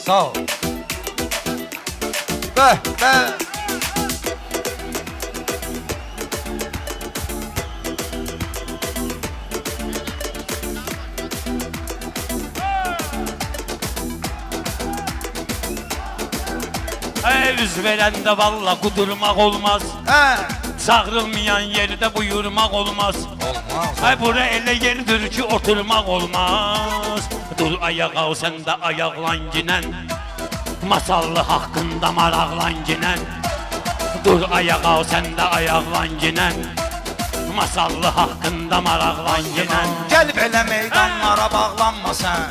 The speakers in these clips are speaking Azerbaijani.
Sağ ol. Bəh. Üz verəndə valla qudurmaq olmaz. Çağrılmayan yerde buyurmaq olmaz. Bura elə yerdir ki oturmaq olmaz. Dur ayağa o sen de ayaqlan ginən. Masallı haqqında maraqlan ginən. Dur ayağa o sen de ayaqlan ginən. Masallı haqqında maraqlan ginən. Gəl belə meydanlara bağlanma sən.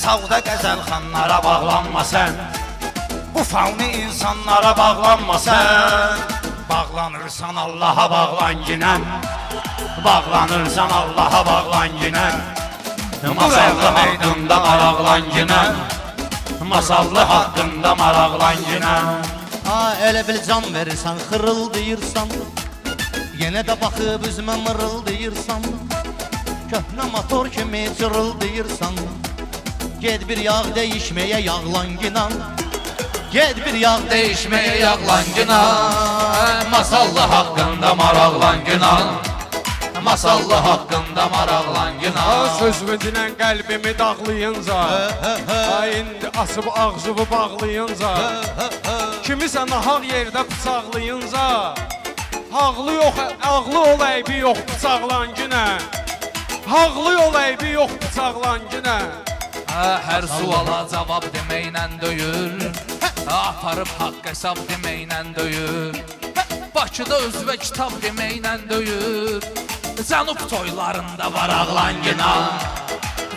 Sağda qəzəlxanlara bağlanma sən. Bu fauni insanlara bağlanma sən. Bağlanırsan Allaha bağlan ginən. Bağlanırsan Allaha bağlan ginən. Masallı haqqında maraqlan ginən. Masallı haqqında maraqlan ginən. Elə bil can verirsən, xırıldayırsan. Yenə də baxıb üzümə mırıldayırsan. Köhnə motor kimi cırıldayırsan. Ged bir yağ değişməyə yağlan ginən. Ged bir yağ değişməyə yağlan ginən. Masallı haqqında maraqlan ginən. Masallı haqqında maraqlan ginən. Sözümü dinən qəlbimi dağlayınca, indi asıb ağzımı bağlayınca, kimisə nahaq yerdə bıçaqlayınca, haqlı yox, ağlı ol əybi yox bıçaqlan günə. Haqlı yol əybi yox bıçaqlan günə. Hər suala cavab deməklə döyür, aparıb haqq hesab deməklə döyür, Bakıda özvə kitab deməklə döyür. Cənub toylarında var ağlan ginan,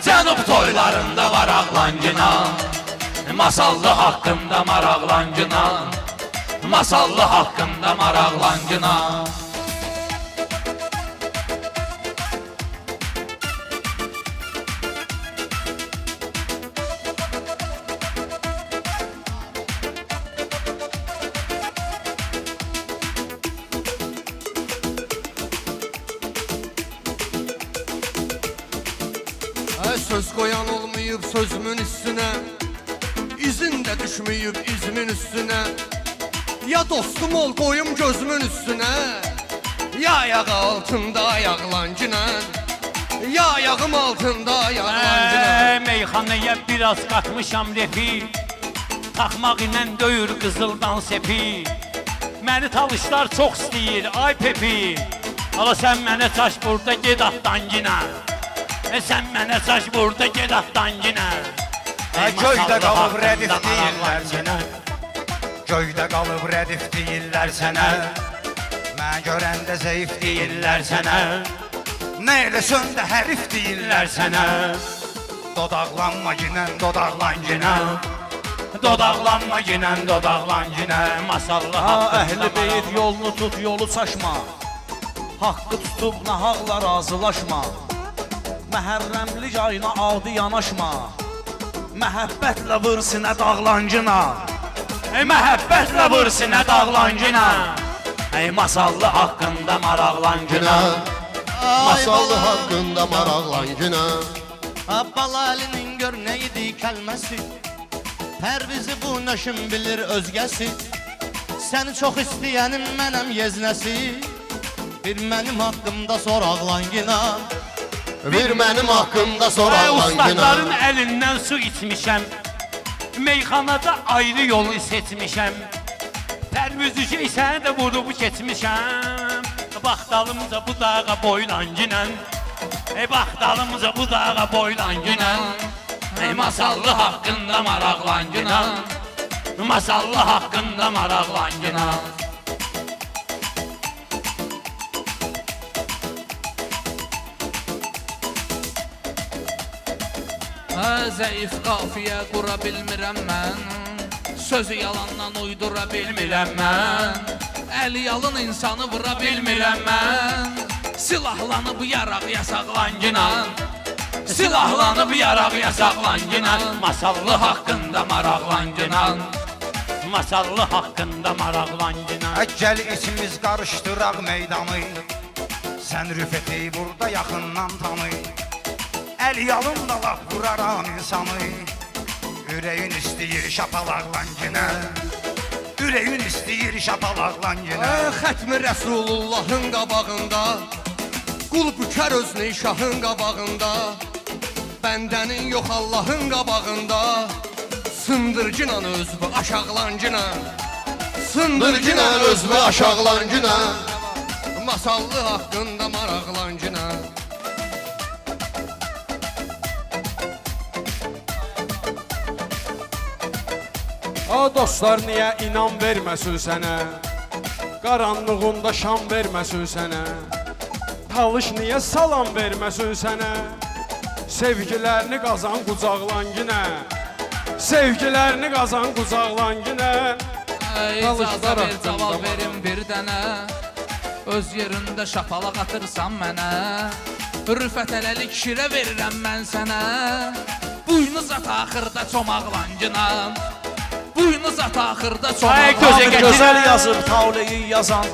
Cənub toylarında var ağlan ginan. Masallı haqqında maraqlan ginan, Masallı haqqında maraqlan ginan. Söz koyan olmayıp sözümün üstüne, İzin de düşmeyip izmin üstüne. Ya dostum ol koyum gözümün üstüne, Ya ayağı altında ayaqlancinen, Ya ayağım altında ayaqlancinen. Meyxanaya biraz qatmışam refi, Taxmaq ilə döyür qızıldan sepi. Məni talışlar çox istəyir ay pepi. Ala sən mənə çaş burada ged atdan ginə. Sən mənə çaş burada ged atdan ginə. Göydə qalıb rədif deyirlər sənə. Göydə qalıb rədif deyirlər sənə. Mən görəndə zəif deyirlər sənə. Nə eləsən də hərif deyirlər sənə. Dodaqlanma ginən, dodaqlan ginən. Dodaqlanma ginən, dodaqlan ginən. Masallı haqqında Əhli beyt yolunu tut, yolu çaşma. Haqqı tutub nahaqla razılaşma. Məhərrəmlik ayına adi yanaşma. Məhəbbətlə vır sinə dağlancına. Məhəbbətlə vır sinə dağlancına. Masallı haqqında maraqlancına. Masallı haqqında maraqlan günə. Balalinin gör neydi kəlməsi. Pərvizi bu nəşim bilir özgəsi. Səni çox istəyənim mənəm yeznəsi. Bir mənim haqqımda sor ağlan ginan. Bir mənim haqqımda sor ağlan günə. Ustadların əlindən su içmişəm. Meyxanada ayrı yolu seçmişəm. Pərvizişi səni də vurub keçmişəm. Baxdalımıza bu dağa boylan ginən. Baxdalımıza bu dağa boylan ginən. Masallı haqqında maraqlan ginən. Masallı haqqında maraqlan ginən. Zəif qafiyə qura bilmirəm mən, Sözü yalandan uydura bilmirəm mən, Əli yalın insanı vura bilmirəm mən. Silahlanıb yaraq yasaqlan ginan, Silahlanıb yaraq yasaqlan ginan. Masallı haqqında maraqlan ginan. Masallı haqqında maraqlan ginan. Gəl içimiz qarışdıraq meydanı. Sən rüfeti burada yaxından tanı. El yalımda laf vuraram insanı. Yüreğin istəyir şapalaqlan yine. Yüreğin istəyir şapalaqlan yine. Xətmi Rəsulullahın qabağında, qul bükər özünü şahın qabağında, bəndənin yox Allahın qabağında, sındırcınan özünü aşağılancına, sındırcınan özünü aşağılancına, masallı haqqında maraqlancına. Dostlar, niyə inan verməsin sənə? Qaranlığında şam verməsin sənə? Talış niyə salam verməsin sənə? Sevgilərini qazan qucaqlan yenə. Sevgilərini qazan qucaqlan yenə. İcazə ver, caval verim bir dənə. Öz yerində şapalaq atırsan mənə. Rüfət ələlik şirə verirəm mən sənə. Buynuz at axırda çomaqlancına. Buynuz at axırda çomaqlancına. Gözəl yazıb tavleyi yazan,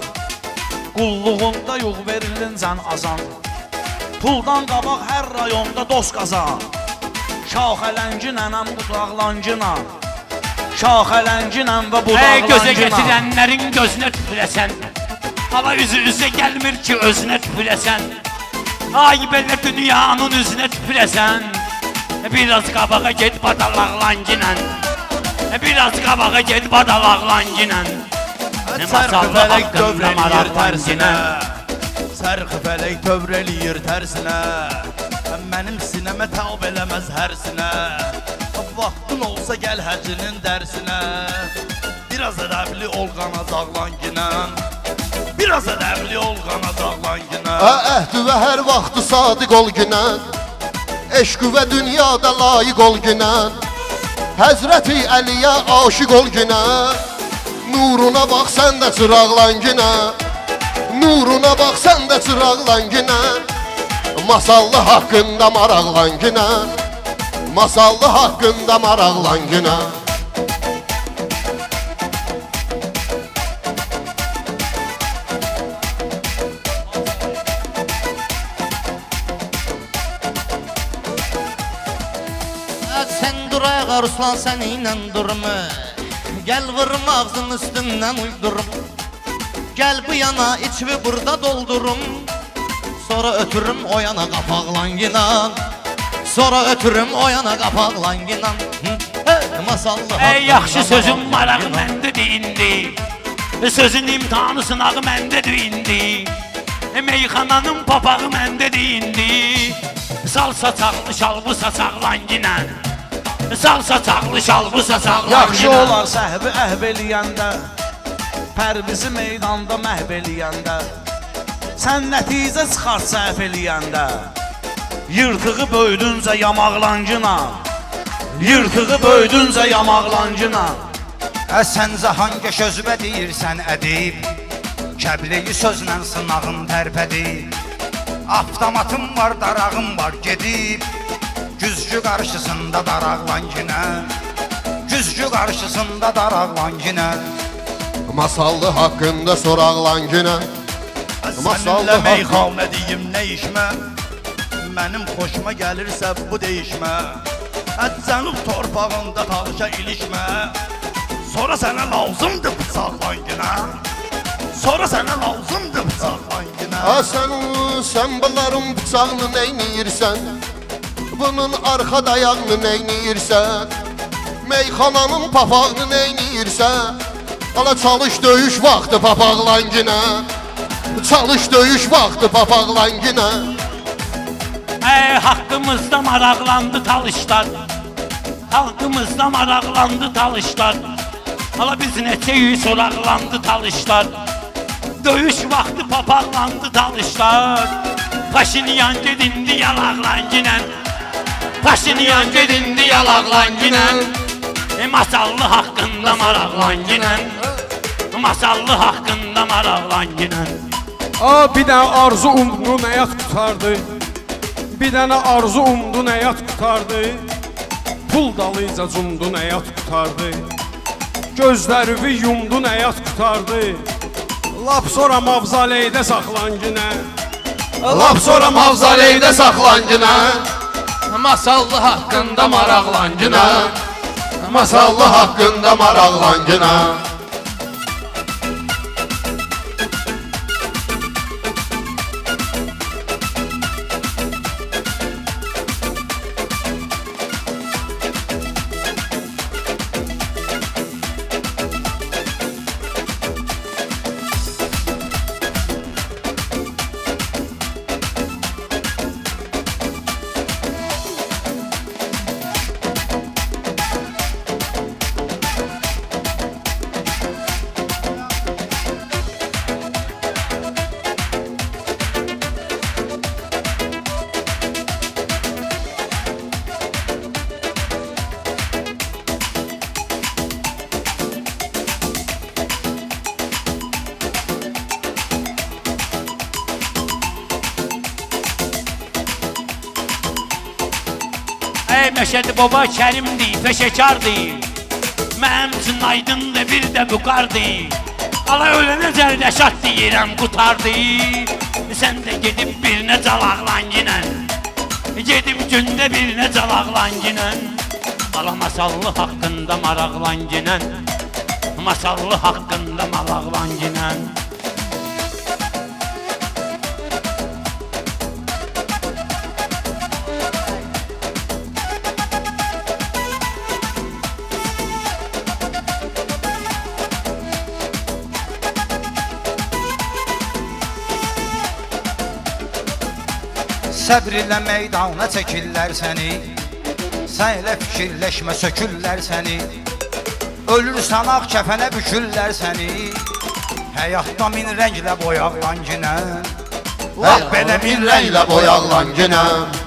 qulluğunda yox verilin azan. Puldan qabaq hər rayonda dost qazan. Şaxələnginənəm budaqlancına. Şaxələnginəm və budaqlancına. Gözə gətirənlərin gözünə tüpürəsən. Hava üzə gəlmir ki özünə tüpürəsən. Ay belə dünyanın üzünə tüpürəsən. Biraz qabağa get badalaqlan ginən. Biraz qabağa get badalaqlan ginən. Sərxi fələk dövr eləyir tərsinə. Sərxi fələk dövr eləyir tərsinə. Mənim sinəmə təb eləməz hərsinə. Vaxtın olsa gəl həcinin dərsinə. Biraz ədəbli ol qanacaqlan ginən. Biraz ədəbli ol qanacaqlan ginən. Əhd və hər vaxtı sadiq ol günən. Eşq və dünyada layiq ol günən. Həzrəti Əliyə aşiq ol günən. Nuruna bax sən də çıraqlan günən. Nuruna bax sən də çıraqlan günən. Masallı haqqında maraqlan günən. Masallı haqqında maraqlan günən. Sen dur ayağa Ruslan seninle durma. Gel vurma ağzın üstünden uydurum. Gel bu yana içimi burada doldurum. Sonra ötürüm o yana kapaklan yinan. Sonra ötürüm o yana kapaklan yinan. Masallı Yaxşı sözün marağı məndədir indi. Sözün imtihanı sınağı məndədir indi. Meyxananın papağı məndədir indi. Sal saçaqlı şalbı saçaqlan ginən. Sal saçaqlı şalbı saçaqlan Yaxşı ginən. olar səhvi əhv eləyəndə, pərvizi meydanda məhv eləyəndə, sən nəticə çıxart səhv eləyəndə, yırtığı böyüdüncə yamaqlancına, yırtığı böyüdüncə yamaqlancına. Səncə hangi sözbə deyirsən ədib? Kəbleyi sözlə sınağın tərpədib. Avtomatım var, darağım var gedib. Güzgü qarşısında daraqlan yine. Güzgü qarşısında daraqlan yine. Masallı haqqında soraqlan günən. Səninlə meyxanə deyim nə işmə. Mənim xoşuma gəlirsə bu deyişmə. Cənub torpağında talışa ilişmə. Sonra sənə lazımdır bıçaqlan günə. Sonra sənə lazımdır bıçaqlan günə. Sən bunların bıçağını neyniyirsən? Bunun arxa dayağını neyniyirsən? Meyxananın papağını neyniyirsən? Ala çalış döyüş vaxtı papaqlan günə. Çalış döyüş vaxtı papaqlan günə. Haqqımızda maraqlandı talışlar. Halkımızda maraqlandı talışlar. Hala biz neçə yüz soraqlandı talışlar. Döyüş vaxtı papaqlandı talışlar. Paşinyan gedindi yalaqlan ginən. Paşinyan gedindi yalaqlan ginən. Masallı haqqında maraqlan ginən. Masallı haqqında maraqlan ginən. Bir dənə arzu umdu nəyət tutardı. Bir dənə arzu umdu nəyət tutardı. Pul dalıca cumdu nəyət tutardı. Gözlərini yumdu nəyət tutardı. Lap sonra mavzaleydə saxlan günə. Lap sonra mavzaleydə saxlan günə. Masallı haqqında maraqlancına. Masallı haqqında maraqlancına. Ey Məşədi baba Kərimdir, peşəkardır. Mənim üçün aydındır, bir də vüqardır. Ala ölənə zərdəşat deyirəm, qutardı. Sən də gedib birinə calaqlan ginən. Gedib gündə birinə calaqlan ginən. Ala masallı haqqında maraqlan ginən. Masallı haqqında maraqlan ginən. Səbr ilə meydana çəkirlər səni. Sən elə fikirləşmə, sökürlər səni. Ölürsən ağ kəfənə bükürlər səni. Həyatda min rənglə boyaqlan ginən. Bax belə min rənglə boyaqlan ginən.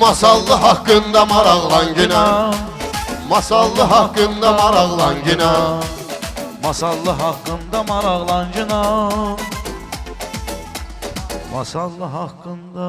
Masallı haqqında maraqlan ginən. Masallı haqqında maraqlan ginən. Masallı haqqında maraqlancına. Masallı haqqında